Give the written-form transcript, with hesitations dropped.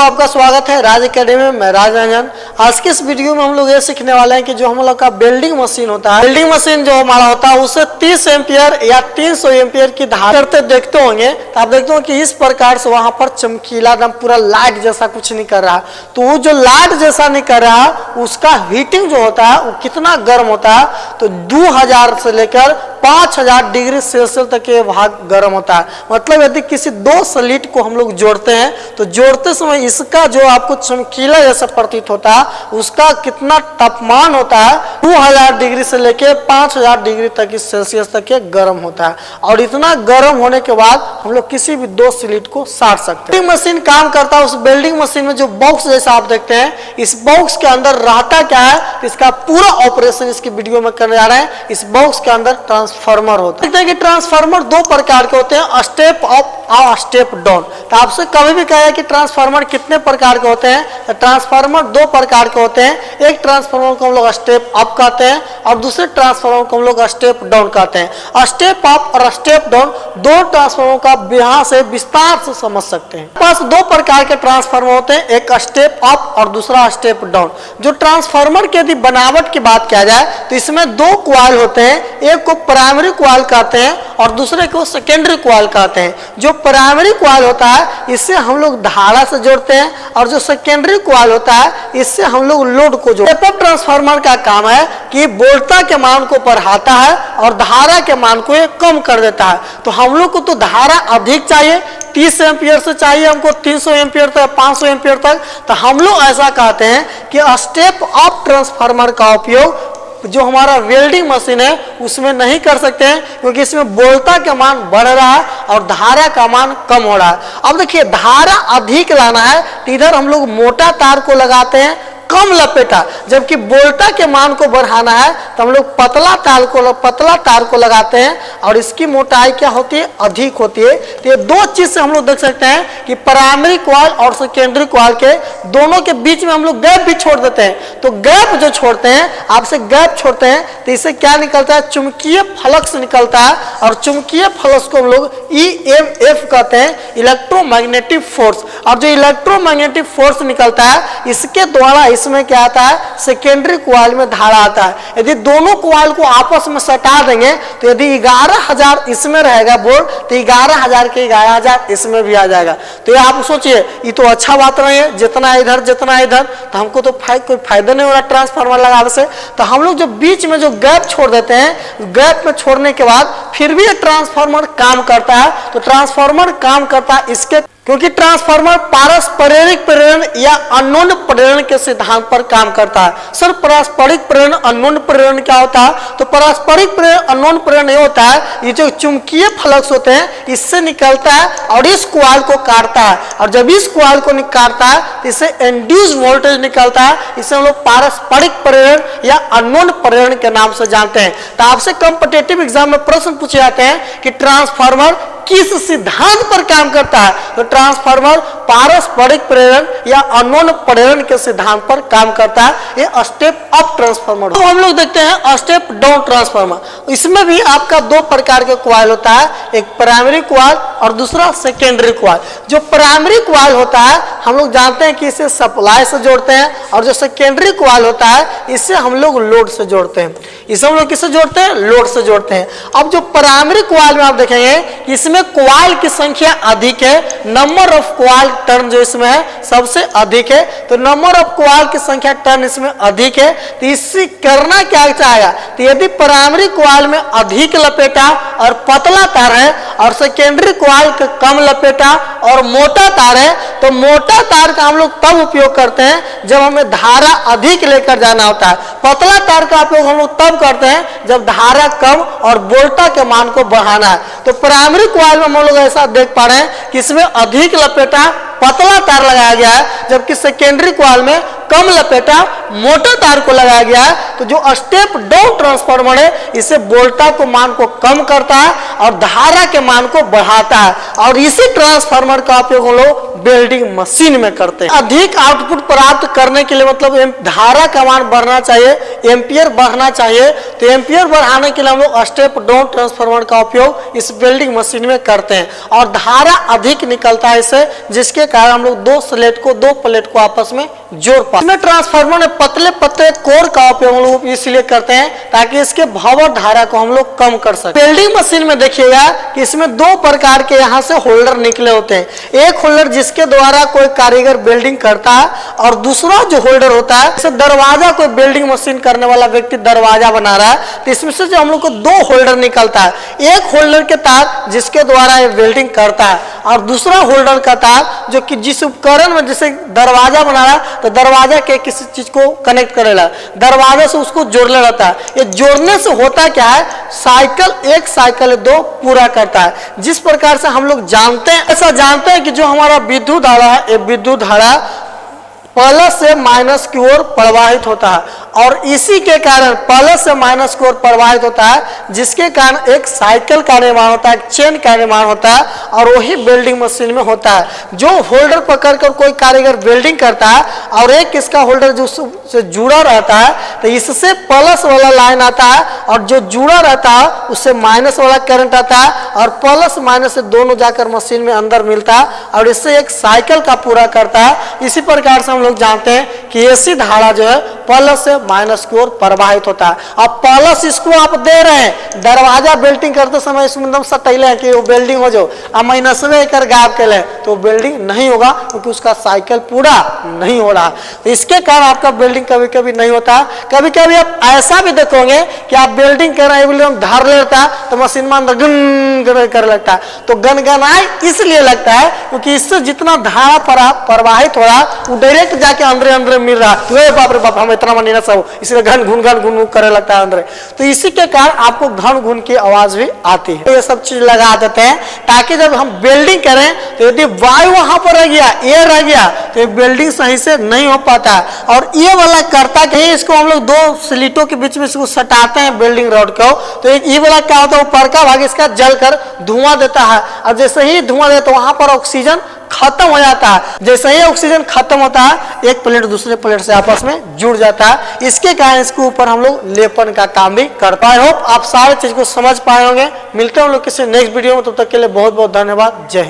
दोस्तों, आपका स्वागत है राज एकेडमी में। मैं राज रंजन। आज के इस वीडियो में हम लोग ये सीखने वाले हैं कि जो हम लोग का वेल्डिंग मशीन होता है, वेल्डिंग मशीन जो हमारा होता है उसे 30 एम्पियर या 300 एम्पियर की धार करते देखते होंगे। तो आप देखते हो कि इस प्रकार से वहां पर चमकीला एकदम पूरा लाइट जैसा कुछ नहीं कर रहा। तो वो जो लाइट जैसा नहीं कर रहा उसका हीटिंग जो होता है वो कितना गर्म होता है, तो 2000 से लेकर 5000 डिग्री सेल्सियस तक ये भाग गर्म होता है। मतलब यदि किसी दो स्लिट को हम लोग जोड़ते हैं तो जोड़ते समय इसका जो आपको चमकीला जैसा प्रतीत होता है उसका कितना तापमान होता है, 2000 डिग्री से लेकर 5000 डिग्री तक इस सेल्सियस तक ये गर्म होता है। और इतना गर्म होने के बाद हम लोग किसी भी दो स्लिट को साट सकते हैं। मशीन काम करता है, उस वेल्डिंग मशीन में जो बॉक्स जैसा आप देखते हैं, इस बॉक्स के अंदर रहता क्या है, इसका पूरा ऑपरेशन इसकी वीडियो में करने जा रहे हैं। इस बॉक्स के अंदर ट्रांसफार्मर होता है। देखते हैं कि ट्रांसफार्मर दो प्रकार के होते हैं, स्टेप अप और स्टेप डाउन। तो आपसे कभी भी कहा कि ट्रांसफार्मर कितने प्रकार के होते हैं, तो ट्रांसफार्मर दो प्रकार के होते हैं। एक ट्रांसफार्मर को हम लोग स्टेप अप कहते हैं और दूसरे ट्रांसफार्मर को हम लोग स्टेप डाउन कहते हैं। स्टेप अप और स्टेप डाउन दो ट्रांसफार्मर का यहाँ से विस्तार से समझ सकते हैं। पास दो प्रकार के ट्रांसफार्मर होते हैं, एक स्टेप अप और दूसरा स्टेप डाउन। जो ट्रांसफार्मर की यदि बनावट की बात किया जाए तो इसमें दो क्वाइल होते हैं, एक को प्राइमरी क्वाइल कहते हैं और दूसरे को सेकेंडरी क्वाइल कहते हैं। जो प्राइमरी क्वाइल होता है इससे हम लोग धारा से जोड़ते हैं और जो सेकेंडरी क्वाइल होता है इससे हम लोग लोड को जोड़ते हैं। स्टेप अप ट्रांसफार्मर का काम है कि वोल्टता के मान को बढ़ाता है और धारा के मान को कम कर देता है। तो हम लोग को तो धारा अधिक चाहिए, 30 एम्पियर से चाहिए हमको 300 एम्पियर तक, 500 एम्पियर तक। तो हम लोग ऐसा कहते हैं कि स्टेप अप ट्रांसफार्मर का उपयोग जो हमारा वेल्डिंग मशीन है उसमें नहीं कर सकते हैं, क्योंकि इसमें वोल्टता का मान बढ़ रहा है और धारा का मान कम हो रहा है। अब देखिए, धारा अधिक लाना है तो इधर हम लोग मोटा तार को लगाते हैं, कम लपेटा, जबकि वोल्टता के मान को बढ़ाना है तो हम लोग पतला तार को लगाते हैं और इसकी मोटाई क्या होती है, अधिक होती है। तो ये दो चीज से हम लोग देख सकते हैं कि प्राइमरी क्वाइल और सेकेंडरी क्वाइल के दोनों के बीच में हम लोग गैप भी छोड़ देते हैं। तो गैप जो छोड़ते हैं, आपसे गैप छोड़ते हैं तो इससे क्या निकलता है, चुंबकीय फ्लक्स निकलता है। और चुंबकीय फ्लक्स को हम लोग EMF कहते हैं, इलेक्ट्रोमैग्नेटिक फोर्स। और जो इलेक्ट्रोमैग्नेटिक फोर्स निकलता है इसके द्वारा इसमें क्या आता है, सेकेंडरी क्वाइल में धारा आता है। यदि दोनों क्वाइल को आपस में सटा देंगे तो यदि 11000 इसमें रहेगा वोल्ट तो 11000 के 11000 इसमें भी आ जाएगा। तो ये आप सोचिए, ये तो अच्छा बात नहीं है, जितना इधर जितना इधर, तो हमको तो कोई फायदा नहीं हो रहा ट्रांसफार्मर लगाने से। तो हम लोग जो बीच में जो गैप छोड़ देते हैं, गैप में छोड़ने के बाद फिर भी ये ट्रांसफार्मर काम करता है। तो ट्रांसफार्मर काम करता है इसके क्योंकि ट्रांसफार्मर पारस्परिक प्रेरण या अन्योन्य प्रेरण के सिद्धांत पर काम करता है। सर, पारस्परिक प्रेरण अन्योन्य प्रेरण क्या होता है? तो पारस्परिक प्रेरण अन्योन्य प्रेरण ये होता है, ये जो चुंबकीय फ्लक्स होते हैं इससे निकलता है और इस क्वाइल को काटता है, और जब इस क्वाइल को काटता है तो इससे इंड्यूस वोल्टेज निकलता है। इसे हम लोग पारस्परिक प्रेरण या अन्योन्य प्रेरण के नाम से जानते हैं। तो आपसे कॉम्पिटिटिव एग्जाम में प्रश्न पूछे जाते हैं कि ट्रांसफार्मर किस सिद्धांत पर काम करता है, तो ट्रांसफार्मर पारस्परिक प्रेरण या अन्योन्य प्रेरण के सिद्धांत पर काम करता है। ये स्टेप अप ट्रांसफार्मर। तो हम लोग देखते हैं स्टेप डाउन ट्रांसफार्मर। इसमें भी आपका दो प्रकार के क्वाइल होता है, एक प्राइमरी क्वाइल और दूसरा सेकेंडरी क्वाइल। जो प्राइमरी क्वाइल होता है हम लोग जानते हैं कि इसे सप्लाई से जोड़ते हैं, और जो सेकेंडरी क्वाइल होता है इससे हम लोग लोड से जोड़ते हैं। इसे हम लोग किससे जोड़ते हैं, लोड से जोड़ते हैं। अब जो प्राइमरी क्वाइल में आप देखेंगे कि इसमें क्वाइल की संख्या अधिक है, नंबर ऑफ क्वाइल टर्न जो इसमें है सबसे अधिक है। तो नंबर ऑफ क्वाइल की संख्या टर्न इसमें अधिक है। तो इससे करना क्या चाहेगा, तो यदि प्राइमरी क्वाइल में अधिक लपेटा और पतला तार है और सेकेंडरी क्वाइल का कम लपेटा और मोटा तार है, तो मोटा तार का हम लोग तब उपयोग करते हैं जब हमें धारा अधिक लेकर जाना होता है। पतला तार का उपयोग हम लोग तब करते हैं जब धारा कम और वोल्टता के मान को बढ़ाना है। तो प्राइमरी क्वाइल में हम लोग ऐसा देख पा रहे हैं कि इसमें अधिक लपेटा पतला तार लगाया गया है, जबकि सेकेंडरी क्वाइल में कम लपेटा मोटा तार को लगाया गया है। तो जो स्टेप डाउन ट्रांसफार्मर है इसे वोल्टता को मान को कम करता है और धारा के मान को बढ़ाता है। और इसी ट्रांसफार्मर का उपयोग हम लोग वेल्डिंग मशीन में करते हैं। अधिक आउटपुट प्राप्त करने के लिए मतलब धारा का मान बढ़ना चाहिए, एम्पियर बढ़ना चाहिए, तो एम्पियर बढ़ाने के लिए हम लोग स्टेप डाउन ट्रांसफार्मर का उपयोग इस वेल्डिंग मशीन में करते हैं और धारा अधिक निकलता है इससे, जिसके कारण हम लोग दो प्लेट को आपस में जोड़ पाते हैं। ट्रांसफार्मर में पतले पतले कोर का उपयोग हम लोग इसलिए करते हैं ताकि इसके भंवर धारा को हम लोग कम कर सके। वेल्डिंग मशीन में देखिएगा कि इसमें दो प्रकार के यहाँ से होल्डर निकले होते हैं। एक होल्डर जिसके द्वारा कोई कारीगर वेल्डिंग करता है और दूसरा जो होल्डर होता है जैसे दरवाजा, कोई वेल्डिंग मशीन करने वाला व्यक्ति दरवाजा बना रहा है तो इसमें से जो हम लोग को दो होल्डर निकलता है, एक होल्डर के तार जिसके द्वारा ये वेल्डिंग करता है और दूसरा होल्डर का तार जो कि जिस उपकरण में जैसे दरवाजा बना रहा है तो दरवाजा के किसी चीज को कनेक्ट करेगा, दरवाजे से उसको जोड़ने रहता है। ये जोड़ने से होता क्या है, एक साइकिल दो पूरा करता है। जिस प्रकार से हम लोग जानते हैं, ऐसा जानते हैं कि जो हमारा विद्युत धारा है, ये विद्युत धारा प्लस से माइनस की ओर प्रवाहित होता है और इसी के कारण प्लस से माइनस की ओर प्रवाहित होता है, जिसके कारण एक साइकिल का निर्माण होता है, एक चेन का निर्माण होता है और वही वेल्डिंग मशीन में होता है। जो होल्डर पकड़कर कोई कारीगर वेल्डिंग करता है और एक इसका होल्डर जो से जुड़ा रहता है तो इससे प्लस वाला लाइन आता है और जो जुड़ा रहता है उससे माइनस वाला करंट आता है और प्लस माइनस से दोनों जाकर मशीन में अंदर मिलता है और इससे एक साइकिल का पूरा करता है। इसी प्रकार से हम लोग जानते हैं कि एसी धारा जो है प्लस से माइनस की ओर प्रवाहित होता है। अब प्लस इसको आप दे रहे हैं, दरवाजा वेल्डिंग करते समय इसमें एकदम सटैले है कि वो वेल्डिंग हो जाओ, अब माइनस में कर गायब कर ले तो वेल्डिंग नहीं होगा क्योंकि उसका साइकिल पूरा नहीं हो रहा। तो इसके कारण आपका वेल्डिंग कभी कभी नहीं होता। कभी कभी आप ऐसा भी देखोगे कि आप वेल्डिंग कर रहे हैं, धार लेता है तो मशीन में अंदर गन कर लगता है, तो गनगनाई इसलिए लगता है क्योंकि इससे जितना धारा प्रवाहित हो रहा है वो डायरेक्ट जाके अंदर मिल रहा है। बाप रे बाप, हम इतना मानी ना सब, इसलिए घन घुन करे लगता है अंदर। तो इसी के कारण आपको घन घुन की आवाज भी आती है। ये सब चीज लगा देते हैं ताकि जब हम वेल्डिंग करें तो यदि वायु वहां पर रह गया, एयर रह गया तो वेल्डिंग सही से नहीं हो पाता है। और ये वाला करता कि इसको हम लोग दो स्लीटों के बीच में इसको सटाते हैं वेल्डिंग रॉड को, तो एक ये वाला क्या होता है, ऊपर का भाग इसका जलकर धुआं देता है और जैसे ही धुआं देता है तो वहां पर ऑक्सीजन खत्म हो जाता है। जैसे ही ऑक्सीजन खत्म होता है एक प्लेट दूसरे प्लेट से आपस में जुड़ जाता है। इसके कारण इसके ऊपर हम लोग लेपन का काम भी कर पाए। होप आप सारे चीज को समझ पाए होंगे। मिलते हैं हम लोग किसी नेक्स्ट वीडियो में, तब तक के लिए बहुत बहुत धन्यवाद। जय हिंद।